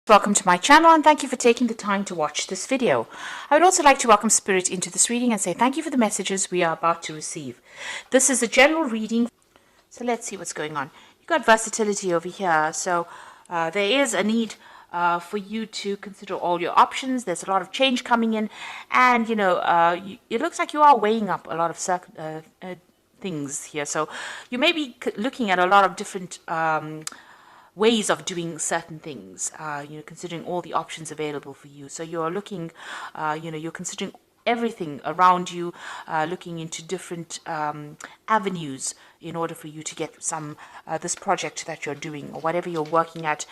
Welcome to my channel and thank you for taking the time to watch this video. I would also like to welcome Spirit into this reading and say thank you for the messages we are about to receive. This is a general reading, so let's see what's going on. You've got versatility over here, so there is a need for you to consider all your options. There's a lot of change coming in, and it looks like you are weighing up a lot of things here. So you may be looking at a lot of different ways of doing certain things, considering all the options available for you. So you're looking, you're considering everything around you, looking into different avenues in order for you to get some this project that you're doing or whatever you're working at.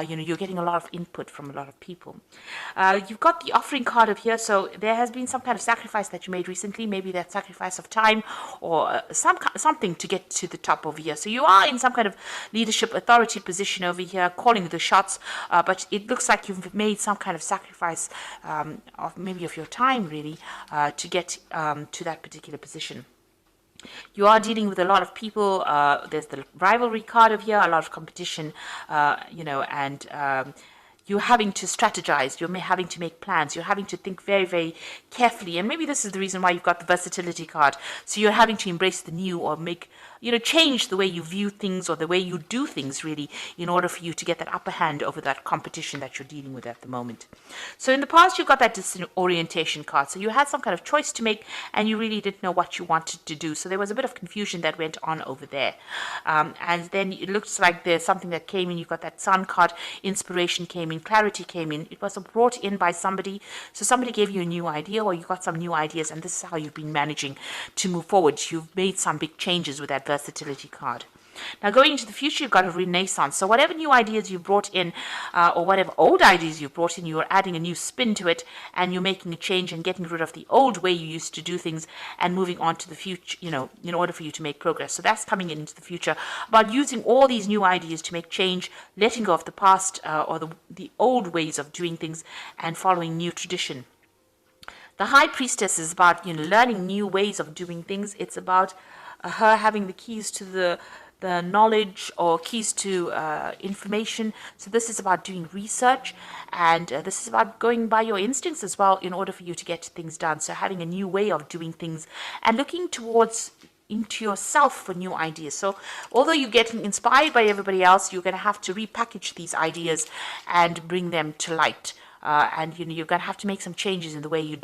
You're getting a lot of input from a lot of people. You've got the offering card up here, so there has been some kind of sacrifice that you made recently, maybe that sacrifice of time or something to get to the top over here. So you are in some kind of leadership authority position over here, calling the shots, but it looks like you've made some kind of sacrifice of maybe of your time really to get to that particular position. You are dealing with a lot of people. There's the rivalry card over here, a lot of competition, and you're having to strategize, you're having to make plans, you're having to think very, very carefully. And maybe this is the reason why you've got the versatility card. So you're having to embrace the new or change the way you view things or the way you do things, really, in order for you to get that upper hand over that competition that you're dealing with at the moment. So in the past, you've got that disorientation card. So you had some kind of choice to make and you really didn't know what you wanted to do. So there was a bit of confusion that went on over there. And then it looks like there's something that came in. You've got that sun card, inspiration came in, clarity came in. It was brought in by somebody. So somebody gave you a new idea or you got some new ideas, and this is how you've been managing to move forward. You've made some big changes with that versatility card. Now going into the future, you've got a renaissance. So whatever new ideas you brought in or whatever old ideas you brought in, you're adding a new spin to it and you're making a change and getting rid of the old way you used to do things and moving on to the future, in order for you to make progress. So that's coming into the future, about using all these new ideas to make change, letting go of the past or the old ways of doing things and following new tradition. The High Priestess is about learning new ways of doing things. It's about her having the keys to the knowledge or keys to information. So this is about doing research, and this is about going by your instincts as well in order for you to get things done. So having a new way of doing things and looking towards into yourself for new ideas. So although you're getting inspired by everybody else, you're going to have to repackage these ideas and bring them to light. And you're going to have to make some changes in the way you're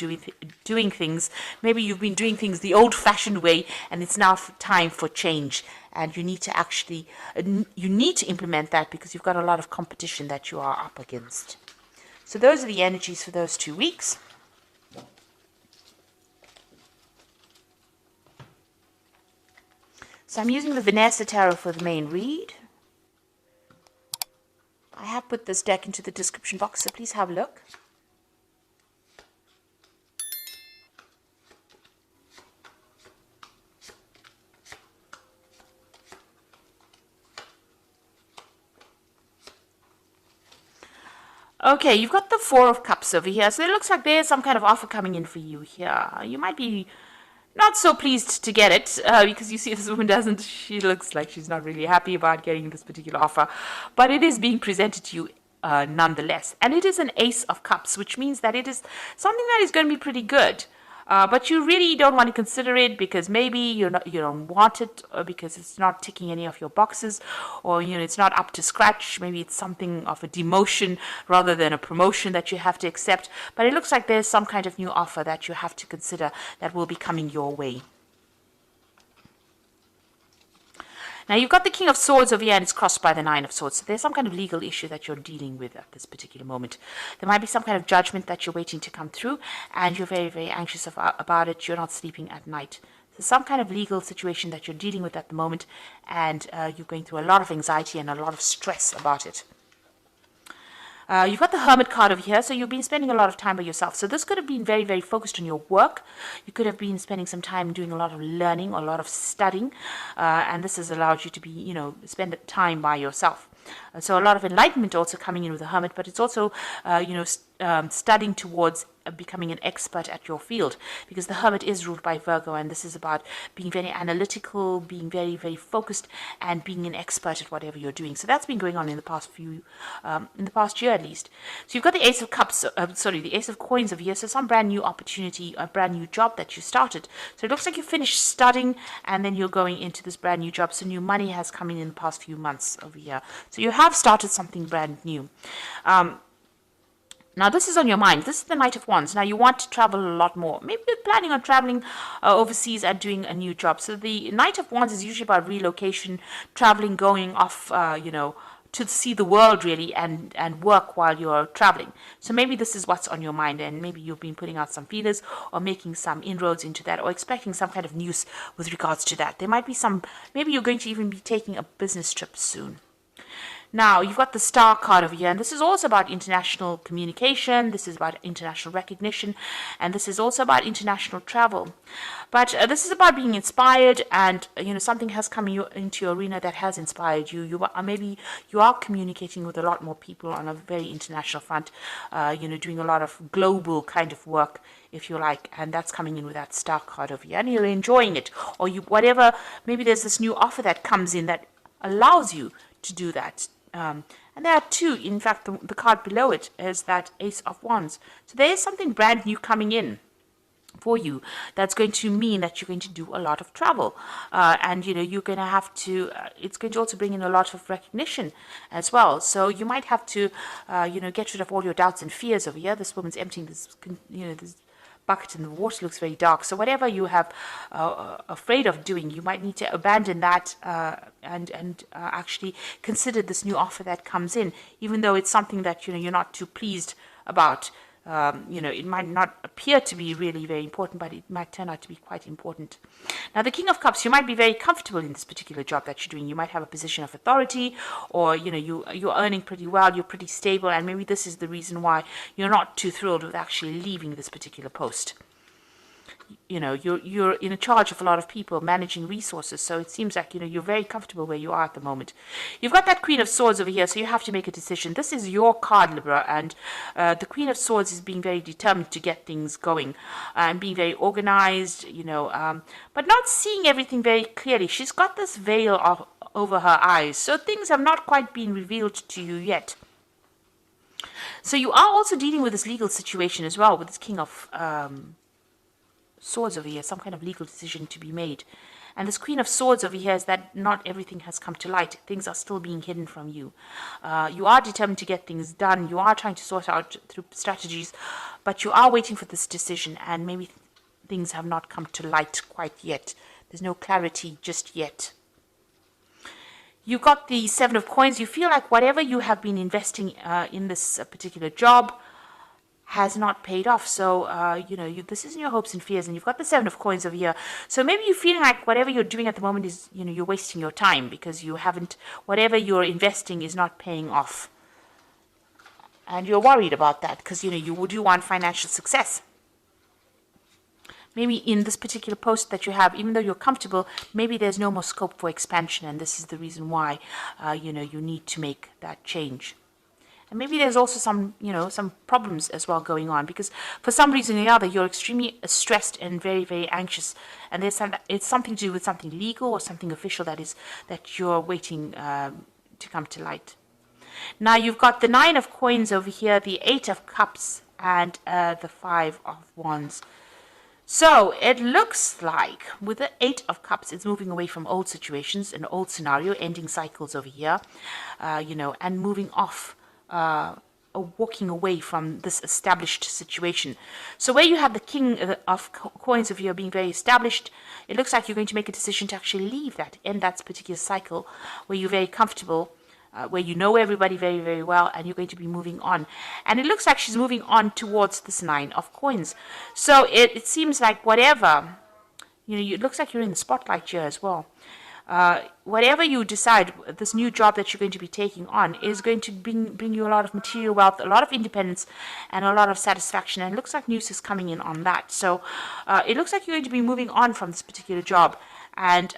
doing things. Maybe you've been doing things the old-fashioned way, and it's now time for change. And you need to actually implement that because you've got a lot of competition that you are up against. So those are the energies for those 2 weeks. So I'm using the Vanessa Tarot for the main read. I have put this deck into the description box, so please have a look. Okay, you've got the Four of Cups over here. So it looks like there's some kind of offer coming in for you here. You might be not so pleased to get it because you see this woman she looks like she's not really happy about getting this particular offer, but it is being presented to you nonetheless, and it is an Ace of Cups, which means that it is something that is going to be pretty good. But you really don't want to consider it because maybe you don't want it or because it's not ticking any of your boxes, or it's not up to scratch. Maybe it's something of a demotion rather than a promotion that you have to accept. But it looks like there's some kind of new offer that you have to consider that will be coming your way. Now you've got the King of Swords over here and it's crossed by the Nine of Swords. So there's some kind of legal issue that you're dealing with at this particular moment. There might be some kind of judgment that you're waiting to come through and you're very, very anxious about it. You're not sleeping at night. So some kind of legal situation that you're dealing with at the moment, and you're going through a lot of anxiety and a lot of stress about it. You've got the Hermit card over here, so you've been spending a lot of time by yourself. So this could have been very, very focused on your work. You could have been spending some time doing a lot of learning or a lot of studying, and this has allowed you to be, spend time by yourself. So a lot of enlightenment also coming in with the Hermit, but it's also, studying towards becoming an expert at your field, because the Hermit is ruled by Virgo, and this is about being very analytical, being very, very focused, and being an expert at whatever you're doing. So that's been going on in the past in the past year at least. So you've got the Ace of Cups, the Ace of Coins over here. So some brand new opportunity, a brand new job that you started. So it looks like you finished studying, and then you're going into this brand new job. So new money has come in the past few months over here. So you have started something brand new. Now, this is on your mind. This is the Knight of Wands. Now, you want to travel a lot more. Maybe you're planning on traveling overseas and doing a new job. So the Knight of Wands is usually about relocation, traveling, going off, to see the world, really, and work while you're traveling. So maybe this is what's on your mind, and maybe you've been putting out some feelers or making some inroads into that, or expecting some kind of news with regards to that. There might be maybe you're going to even be taking a business trip soon. Now, you've got the Star card over here, and this is also about international communication, this is about international recognition, and this is also about international travel. But this is about being inspired, and, something has come into your arena that has inspired you. Maybe you are communicating with a lot more people on a very international front, doing a lot of global kind of work, if you like, and that's coming in with that Star card over here, and you're enjoying it, or maybe there's this new offer that comes in that allows you to do that. And there are two, in fact, the card below it is that Ace of Wands. So there is something brand new coming in for you that's going to mean that you're going to do a lot of travel, and you're going to have to it's going to also bring in a lot of recognition as well. So you might have to get rid of all your doubts and fears over here. This woman's emptying this bucket in the water, looks very dark. So whatever you have afraid of doing, you might need to abandon that and actually consider this new offer that comes in, even though it's something that you're not too pleased about. It might not appear to be really very important, but it might turn out to be quite important. Now, the King of Cups, you might be very comfortable in this particular job that you're doing. You might have a position of authority, or you're earning pretty well, you're pretty stable, and maybe this is the reason why you're not too thrilled with actually leaving this particular post. You're in charge of a lot of people, managing resources, so it seems like you're very comfortable where you are at the moment. You've got that Queen of Swords over here, so you have to make a decision. This is your card, Libra, and the Queen of Swords is being very determined to get things going and being very organized, but not seeing everything very clearly. She's got this veil over her eyes, so things have not quite been revealed to you yet. So you are also dealing with this legal situation as well, with this King of Swords over here, some kind of legal decision to be made. And this Queen of Swords over here is that not everything has come to light. Things are still being hidden from you. You are determined to get things done. You are trying to sort out through strategies, but you are waiting for this decision, and maybe things have not come to light quite yet. There's no clarity just yet. You've got the Seven of Coins. You feel like whatever you have been investing in this particular job has not paid off. So, this is in your hopes and fears, and you've got the Seven of Coins over here. So maybe you're feeling like whatever you're doing at the moment is, you're wasting your time, because whatever you're investing is not paying off. And you're worried about that, because, you do want financial success. Maybe in this particular post that you have, even though you're comfortable, maybe there's no more scope for expansion, and this is the reason why, you need to make that change. And maybe there's also some problems as well going on, because for some reason or the other, you're extremely stressed and very, very anxious. And it's something to do with something legal or something official that you're waiting to come to light. Now, you've got the Nine of Coins over here, the Eight of Cups, and the Five of Wands. So it looks like with the Eight of Cups, it's moving away from old situations, an old scenario, ending cycles over here, and moving off. Walking away from this established situation. So where you have the King of Coins of you being very established, it looks like you're going to make a decision to actually leave that, end that particular cycle where you're very comfortable, where you know everybody very, very well, and you're going to be moving on. And it looks like she's moving on towards this Nine of Coins. So it seems like whatever, it looks like you're in the spotlight here as well. Whatever you decide, this new job that you're going to be taking on is going to bring you a lot of material wealth, a lot of independence, and a lot of satisfaction. And it looks like news is coming in on that. So it looks like you're going to be moving on from this particular job, and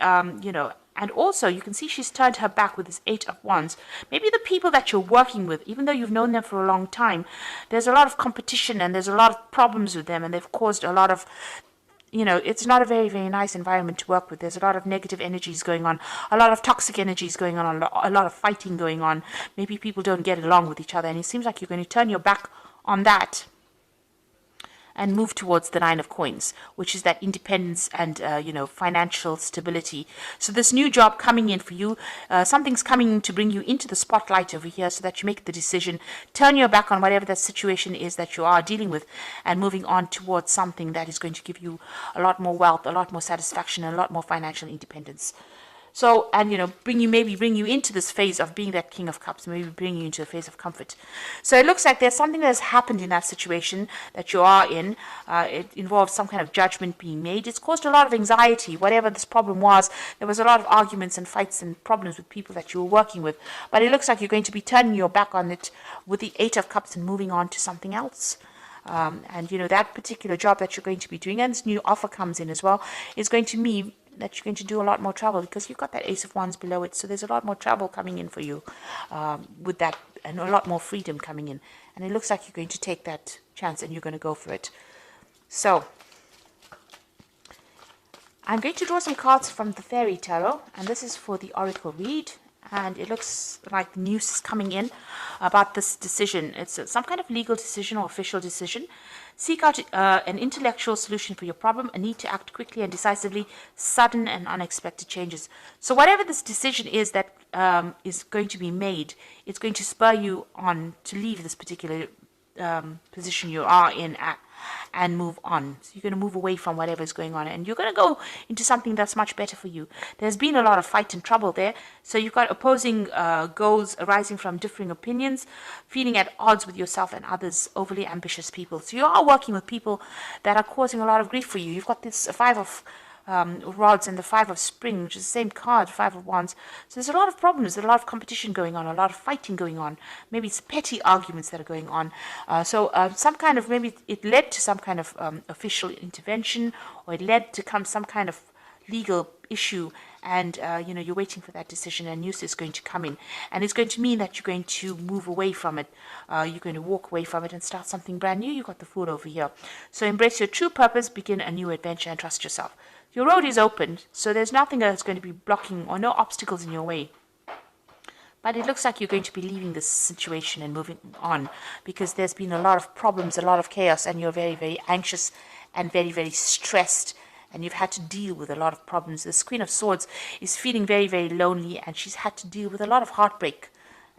And also, you can see she's turned her back with this 8 of Wands. Maybe the people that you're working with, even though you've known them for a long time, there's a lot of competition and there's a lot of problems with them, and they've caused a lot of, it's not a very, very nice environment to work with. There's a lot of negative energies going on, a lot of toxic energies going on, a lot of fighting going on. Maybe people don't get along with each other, and it seems like you're going to turn your back on that and move towards the 9 of Coins, which is that independence and, financial stability. So this new job coming in for you, something's coming to bring you into the spotlight over here so that you make the decision, turn your back on whatever that situation is that you are dealing with, and moving on towards something that is going to give you a lot more wealth, a lot more satisfaction, and a lot more financial independence. So, and bring you into this phase of being that King of Cups, maybe bring you into a phase of comfort. So it looks like there's something that has happened in that situation that you are in. It involves some kind of judgment being made. It's caused a lot of anxiety. Whatever this problem was, there was a lot of arguments and fights and problems with people that you were working with. But it looks like you're going to be turning your back on it with the 8 of Cups and moving on to something else. And that particular job that you're going to be doing, and this new offer comes in as well, is going to mean that you're going to do a lot more travel, because you've got that Ace of Wands below it. So there's a lot more travel coming in for you with that, and a lot more freedom coming in. And it looks like you're going to take that chance and you're going to go for it. So I'm going to draw some cards from the Fairy Tarot, and this is for the Oracle read. And it looks like news is coming in about this decision. It's some kind of legal decision or official decision. Seek out an intellectual solution for your problem, a need to act quickly and decisively, sudden and unexpected changes. So whatever this decision is that is going to be made, it's going to spur you on to leave this particular position you are in and move on. So you're going to move away from whatever is going on, and you're going to go into something that's much better for you. There's been a lot of fight and trouble there, so you've got opposing goals arising from differing opinions, feeling at odds with yourself and others, overly ambitious people. So you are working with people that are causing a lot of grief for you. You've got this 5 of rods and the 5 of spring, which is the same card, 5 of wands. So there's a lot of problems, there's a lot of competition going on, a lot of fighting going on. Maybe it's petty arguments that are going on. Some kind of, maybe it led to some kind of official intervention, or it led to some kind of legal issue, and you're waiting for that decision, and news is going to come in, and it's going to mean that you're going to move away from it. You're going to walk away from it and start something brand new. You've got the Fool over here. So embrace your true purpose, begin a new adventure, and trust yourself. Your road is open, so there's nothing that's going to be blocking or no obstacles in your way. But it looks like you're going to be leaving this situation and moving on, because there's been a lot of problems, a lot of chaos, and you're very, very anxious and very, very stressed, and you've had to deal with a lot of problems. This Queen of Swords is feeling very, very lonely, and she's had to deal with a lot of heartbreak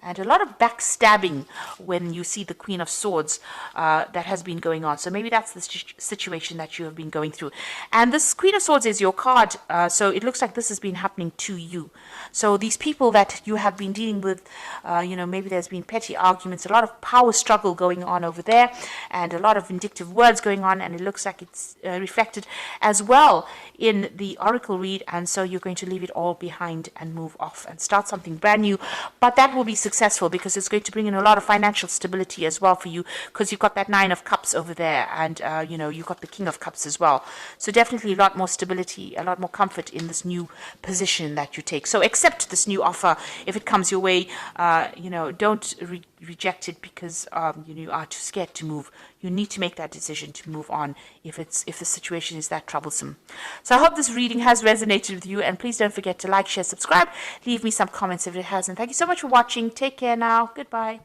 and a lot of backstabbing when you see the Queen of Swords that has been going on. So maybe that's the situation that you have been going through. And this Queen of Swords is your card, so it looks like this has been happening to you. So these people that you have been dealing with, maybe there's been petty arguments, a lot of power struggle going on over there, and a lot of vindictive words going on, and it looks like it's reflected as well in the Oracle read. And so you're going to leave it all behind and move off and start something brand new, but that will be successful, because it's going to bring in a lot of financial stability as well for you, because you've got that 9 of Cups over there, and you've got the King of Cups as well. So definitely a lot more stability, a lot more comfort in this new position that you take. So accept this new offer if it comes your way. Don't reject it because you are too scared to move. You need to make that decision to move on if the situation is that troublesome. So I hope this reading has resonated with you, and please don't forget to like, share, subscribe, leave me some comments if it hasn't. Thank you so much for watching. Take care now. Goodbye.